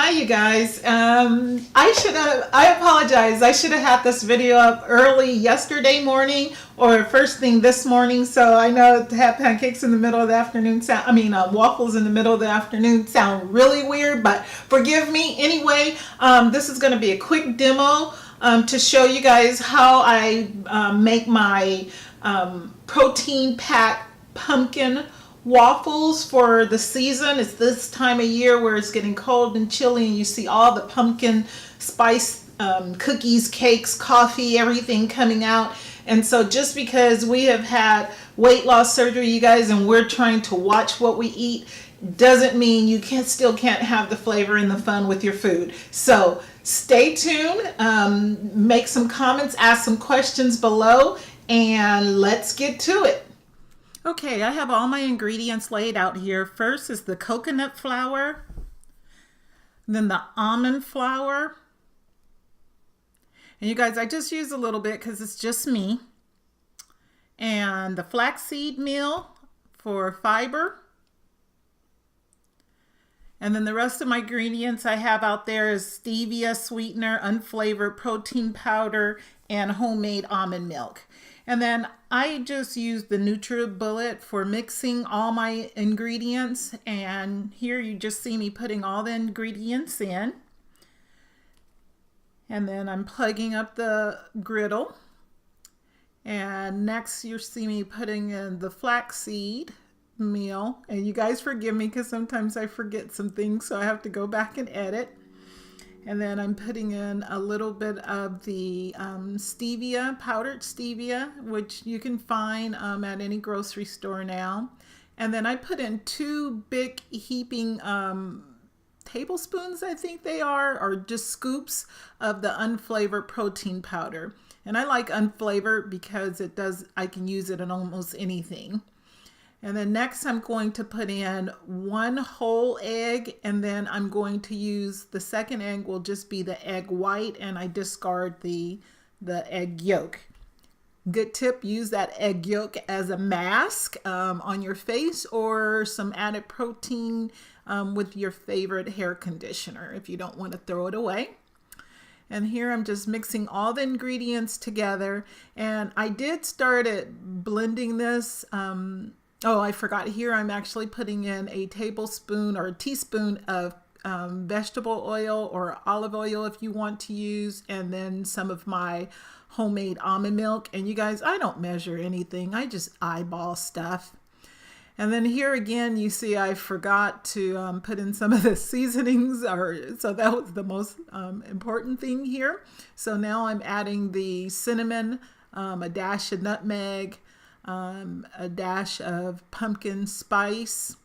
Hi, you guys. I apologize. I should have had this video up early yesterday morning or first thing this morning. So I know to have pancakes in the middle of the afternoon waffles in the middle of the afternoon sound really weird, but forgive me. Anyway, this is going to be a quick demo to show you guys how I make my protein packed pumpkin waffles for the season. It's this time of year where it's getting cold and chilly and you see all the pumpkin spice cookies, cakes, coffee, everything coming out. And so just because we have had weight loss surgery, you guys, and we're trying to watch what we eat, doesn't mean you still can't have the flavor and the fun with your food. So stay tuned, make some comments, ask some questions below, and let's get to it. Okay, I have all my ingredients laid out here. First is the coconut flour, then the almond flour. And you guys, I just use a little bit because it's just me. And the flaxseed meal for fiber. And then the rest of my ingredients I have out there is stevia sweetener, unflavored protein powder, and homemade almond milk. And then I just use the NutriBullet for mixing all my ingredients. And here you just see me putting all the ingredients in. And then I'm plugging up the griddle. And next you see me putting in the flaxseed meal. And you guys forgive me because sometimes I forget some things, so I have to go back and edit. And then I'm putting in a little bit of the stevia, powdered stevia, which you can find at any grocery store now. And then I put in 2 big heaping tablespoons, I think they are, or just scoops of the unflavored protein powder. And I like unflavored because I can use it in almost anything. And then next I'm going to put in 1 whole egg, and then I'm going to use the second egg will just be the egg white, and I discard the egg yolk. Good tip, use that egg yolk as a mask on your face or some added protein with your favorite hair conditioner if you don't want to throw it away. And here I'm just mixing all the ingredients together, and I did start blending this. Oh, I forgot. Here I'm actually putting in a tablespoon or a teaspoon of vegetable oil or olive oil if you want to use, and then some of my homemade almond milk. And you guys, I don't measure anything. I just eyeball stuff. And then here again, you see I forgot to put in some of the seasonings, so that was the most important thing here. So now I'm adding the cinnamon, a dash of nutmeg, a dash of pumpkin spice,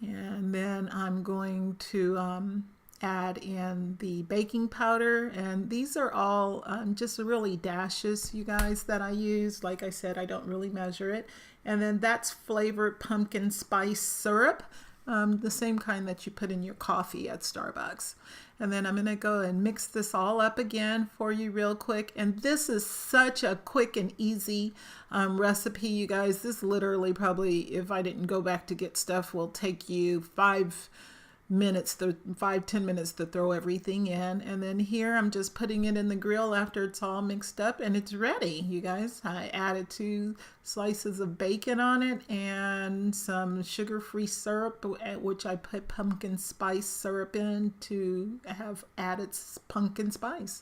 and then I'm going to add in the baking powder, and these are all just really dashes, you guys, that I use. Like I said, I don't really measure it. And then that's flavored pumpkin spice syrup, the same kind that you put in your coffee at Starbucks. And then I'm going to go and mix this all up again for you real quick. And this is such a quick and easy recipe, you guys. This literally probably, if I didn't go back to get stuff, will take you 5 minutes, 5-10 minutes to throw everything in. And then here I'm just putting it in the grill after it's all mixed up, and it's ready, you guys. I added 2 slices of bacon on it and some sugar-free syrup, which I put pumpkin spice syrup in to have added pumpkin spice.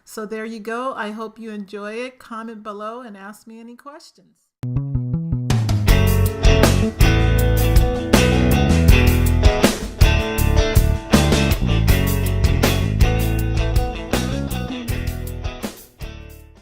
So there you go. I hope you enjoy it. Comment below and ask me any questions.